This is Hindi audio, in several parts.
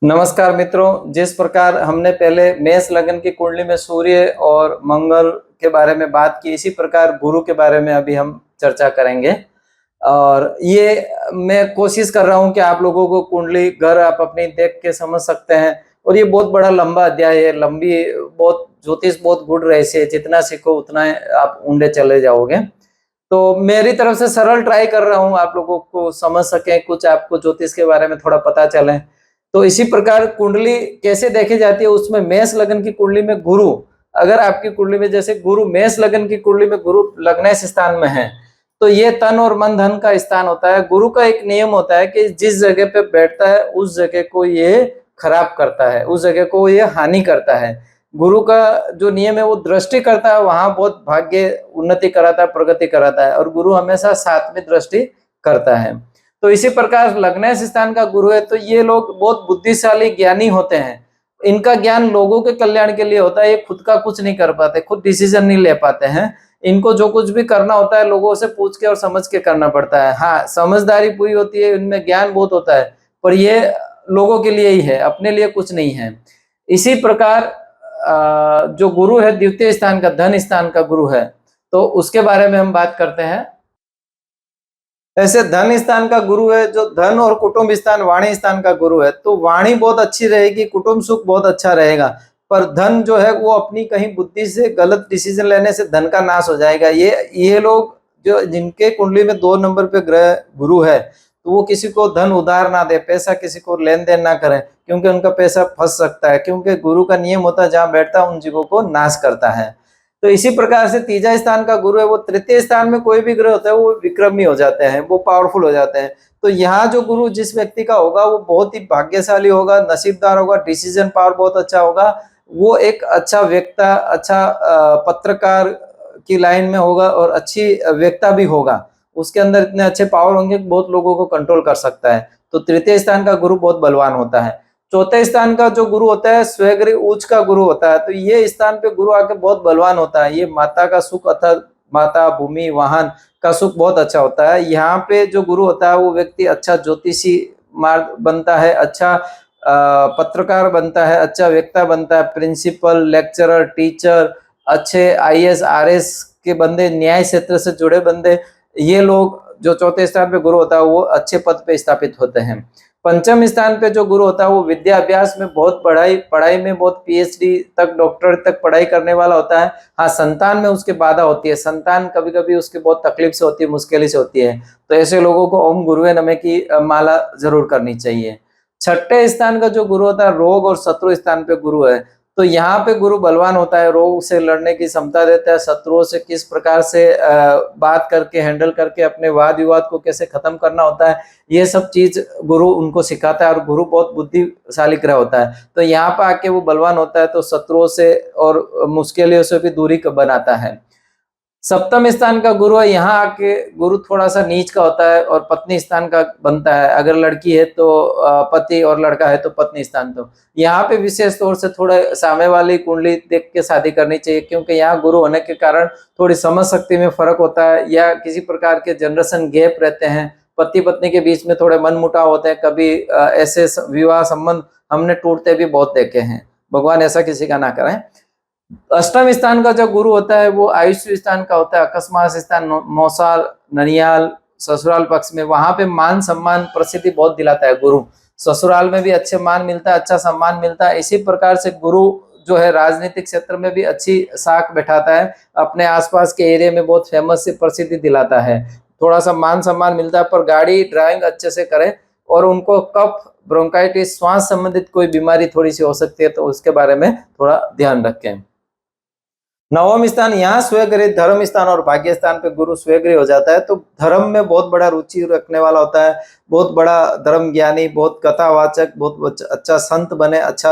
नमस्कार मित्रों, जिस प्रकार हमने पहले मेष लग्न की कुंडली में सूर्य और मंगल के बारे में बात की, इसी प्रकार गुरु के बारे में अभी हम चर्चा करेंगे। और ये मैं कोशिश कर रहा हूं कि आप लोगों को कुंडली घर आप अपनी देख के समझ सकते हैं। और ये बहुत बड़ा लंबा अध्याय है, लंबी बहुत ज्योतिष बहुत गुड़ रहस्य है, जितना सीखो उतना आप ऊंडे चले जाओगे। तो मेरी तरफ से सरल ट्राई कर रहा हूँ, आप लोगों को समझ सके, कुछ आपको ज्योतिष के बारे में थोड़ा पता चले। तो इसी प्रकार कुंडली कैसे देखी जाती है, उसमें मेष लग्न की कुंडली में गुरु, अगर आपकी कुंडली में जैसे गुरु मेष लग्न की कुंडली में गुरु लग्नेश स्थान में है, तो ये तन और मन धन का स्थान होता है। गुरु का एक नियम होता है कि जिस जगह पे बैठता है उस जगह को ये खराब करता है, उस जगह को ये हानि करता है। गुरु का जो नियम है वो दृष्टि करता है, वहां बहुत भाग्य उन्नति कराता है, प्रगति कराता है। और गुरु हमेशा सातवीं दृष्टि करता है। तो इसी प्रकार लग्नेश स्थान का गुरु है, तो ये लोग बहुत बुद्धिशाली ज्ञानी होते हैं। इनका ज्ञान लोगों के कल्याण के लिए होता है, ये खुद का कुछ नहीं कर पाते, खुद डिसीजन नहीं ले पाते हैं। इनको जो कुछ भी करना होता है लोगों से पूछ के और समझ के करना पड़ता है। हाँ, समझदारी पूरी होती है, इनमें ज्ञान बहुत होता है, पर ये लोगों के लिए ही है, अपने लिए कुछ नहीं है। इसी प्रकार जो गुरु है द्वितीय स्थान का, धन स्थान का गुरु है, तो उसके बारे में हम बात करते हैं। ऐसे धन स्थान का गुरु है, जो धन और कुटुंब स्थान वाणी स्थान का गुरु है, तो वाणी बहुत अच्छी रहेगी, कुटुंब सुख बहुत अच्छा रहेगा। पर धन जो है वो अपनी कहीं बुद्धि से गलत डिसीजन लेने से धन का नाश हो जाएगा। ये लोग जो जिनके कुंडली में 2 नंबर पे ग्रह गुरु है, तो वो किसी को धन उधार ना दे, पैसा किसी को लेन देन ना करें, क्योंकि उनका पैसा फंस सकता है। क्योंकि गुरु का नियम होता है जहां बैठता है उन जीवों को नाश करता है। तो इसी प्रकार से तीजा स्थान का गुरु है, वो तृतीय स्थान में कोई भी ग्रह होता है वो विक्रमी हो जाते हैं, वो पावरफुल हो जाते हैं। तो यहाँ जो गुरु जिस व्यक्ति का होगा वो बहुत ही भाग्यशाली होगा, नसीबदार होगा, डिसीजन पावर बहुत अच्छा होगा। वो एक अच्छा व्यक्ता, अच्छा पत्रकार की लाइन में होगा और अच्छी व्यक्ता भी होगा। उसके अंदर इतने अच्छे पावर होंगे कि बहुत लोगों को कंट्रोल कर सकता है। तो तृतीय स्थान का गुरु बहुत बलवान होता है। चौथे स्थान का जो गुरु होता है स्वगृह उच्च का गुरु होता है, तो ये स्थान पे गुरु आके बहुत बलवान होता है। ये माता का सुख अर्थात माता, भूमि, वाहन का सुख बहुत अच्छा होता है। यहाँ पे जो गुरु होता है वो व्यक्ति अच्छा ज्योतिषी मार्ग बनता है, अच्छा पत्रकार बनता है, अच्छा वक्ता बनता है, प्रिंसिपल, लेक्चरर, टीचर, अच्छे आईएएस आरएस के बंदे, न्याय क्षेत्र से जुड़े बंदे, ये लोग जो चौथे स्थान पे गुरु होता है वो अच्छे पद पे स्थापित होते हैं। पंचम स्थान पे जो गुरु होता है वो विद्या अभ्यास में बहुत पढ़ाई में बहुत पीएचडी तक, डॉक्टर तक पढ़ाई करने वाला होता है। हाँ, संतान में उसके बाधा होती है, संतान कभी कभी उसके बहुत तकलीफ से होती है, मुश्किल से होती है। तो ऐसे लोगों को ओम गुरुवे नमः की माला जरूर करनी चाहिए। छठे स्थान का जो गुरु होता है रोग और शत्रु स्थान पे गुरु है, तो यहाँ पे गुरु बलवान होता है, रोग से लड़ने की क्षमता देता है, शत्रुओं से किस प्रकार से बात करके हैंडल करके अपने वाद विवाद को कैसे खत्म करना होता है, ये सब चीज गुरु उनको सिखाता है। और गुरु बहुत बुद्धिशाली ग्रह होता है, तो यहाँ पे आके वो बलवान होता है, तो शत्रुओं से और मुश्किलों से भी दूरी बनाता है। सप्तम स्थान का गुरु है, यहाँ आके गुरु थोड़ा सा नीच का होता है और पत्नी स्थान का बनता है। अगर लड़की है तो पति और लड़का है तो पत्नी स्थान। तो यहाँ पे विशेष तौर से थोड़ा सामने वाली कुंडली देख के शादी करनी चाहिए, क्योंकि यहाँ गुरु होने के कारण थोड़ी समझ शक्ति में फर्क होता है, या किसी प्रकार के जनरेशन गैप रहते हैं, पति पत्नी के बीच में थोड़े मन मुटाव होते हैं। कभी ऐसे विवाह संबंध हमने टूटते भी बहुत देखे हैं, भगवान ऐसा किसी का ना करें। अष्टम स्थान का जो गुरु होता है वो आयुष स्थान का होता है, अकस्मात स्थान, मौसाल, ननियाल, ससुराल पक्ष में, वहां पे मान सम्मान प्रसिद्धि बहुत दिलाता है गुरु। ससुराल में भी अच्छे मान मिलता है, अच्छा सम्मान मिलता है। इसी प्रकार से गुरु जो है राजनीतिक क्षेत्र में भी अच्छी साख बैठाता है, अपने आसपास के एरिया में बहुत फेमस से प्रसिद्धि दिलाता है, थोड़ा सा मान सम्मान मिलता है। पर गाड़ी ड्राइविंग अच्छे से करें, और उनको कफ, ब्रोंकाइटिस, श्वास संबंधित कोई बीमारी थोड़ी सी हो सकती है, तो उसके बारे में थोड़ा ध्यान रखें। नवम स्थान, यहाँ स्वगृह धर्म स्थान और भाग्य स्थान पे गुरु स्वगृह हो जाता है, तो धर्म में बहुत बड़ा रुचि रखने वाला होता है, बहुत बड़ा धर्म ज्ञानी, बहुत कथावाचक, बहुत अच्छा संत बने, अच्छा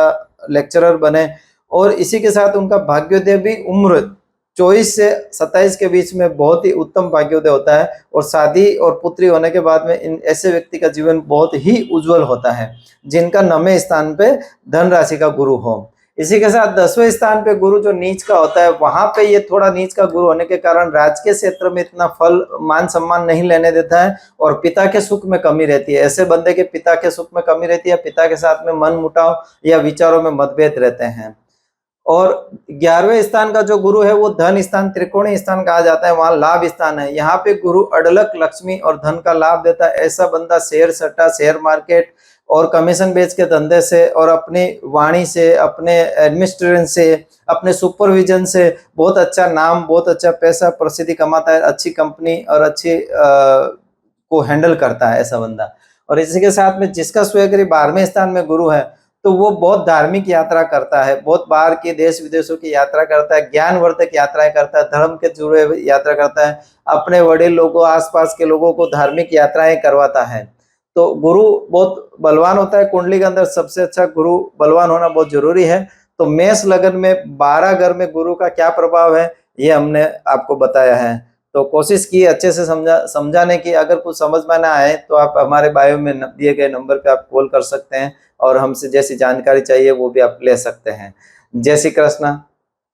लेक्चरर बने। और इसी के साथ उनका भाग्योदय भी उम्र 24 से 27 के बीच में बहुत ही उत्तम भाग्योदय होता है। और शादी और पुत्री होने के बाद में इन ऐसे व्यक्ति का जीवन बहुत ही उज्जवल होता है, जिनका नवमे स्थान पे धन राशि का गुरु हो। इसी के साथ 10वें स्थान पे गुरु जो नीच का होता है, वहां पे ये थोड़ा नीच का गुरु होने के कारण राजकीय क्षेत्र में इतना फल मान सम्मान नहीं लेने देता है और पिता के सुख में कमी रहती है। ऐसे बंदे के पिता के सुख में कमी रहती है, पिता के साथ में मन मुटाव या विचारों में मतभेद रहते हैं। और 11वें स्थान का जो गुरु है वो धन स्थान, त्रिकोणीय स्थान कहा जाता है, वहां लाभ स्थान है। यहाँ पे गुरु अडलक लक्ष्मी और धन का लाभ देता है। ऐसा बंदा शेयर सट्टा, शेयर मार्केट और कमीशन बेच के धंधे से और अपनी वाणी से, अपने एडमिनिस्ट्रेशन से, अपने सुपरविजन से बहुत अच्छा नाम, बहुत अच्छा पैसा, प्रसिद्धि कमाता है, अच्छी कंपनी और अच्छी को हैंडल करता है ऐसा बंदा। और इसी के साथ में जिसका स्वयं 12वें स्थान में गुरु है तो वो बहुत धार्मिक यात्रा करता है, बहुत बाहर के देश विदेशों की यात्रा करता है, ज्ञानवर्धक यात्राएं करता है, धर्म के जुड़े हुए यात्रा करता है, अपने वडील लोगों, आसपास के लोगों को धार्मिक यात्राएं करवाता है। तो गुरु बहुत बलवान होता है, कुंडली के अंदर सबसे अच्छा गुरु बलवान होना बहुत जरूरी है। तो मेष लगन में 12 घर में गुरु का क्या प्रभाव है ये हमने आपको बताया है। तो कोशिश की अच्छे से समझाने की। अगर कुछ समझ में ना आए तो आप हमारे बायो में दिए गए नंबर पे आप कॉल कर सकते हैं और हमसे जैसी जानकारी चाहिए वो भी आप ले सकते हैं। जय श्री कृष्ण।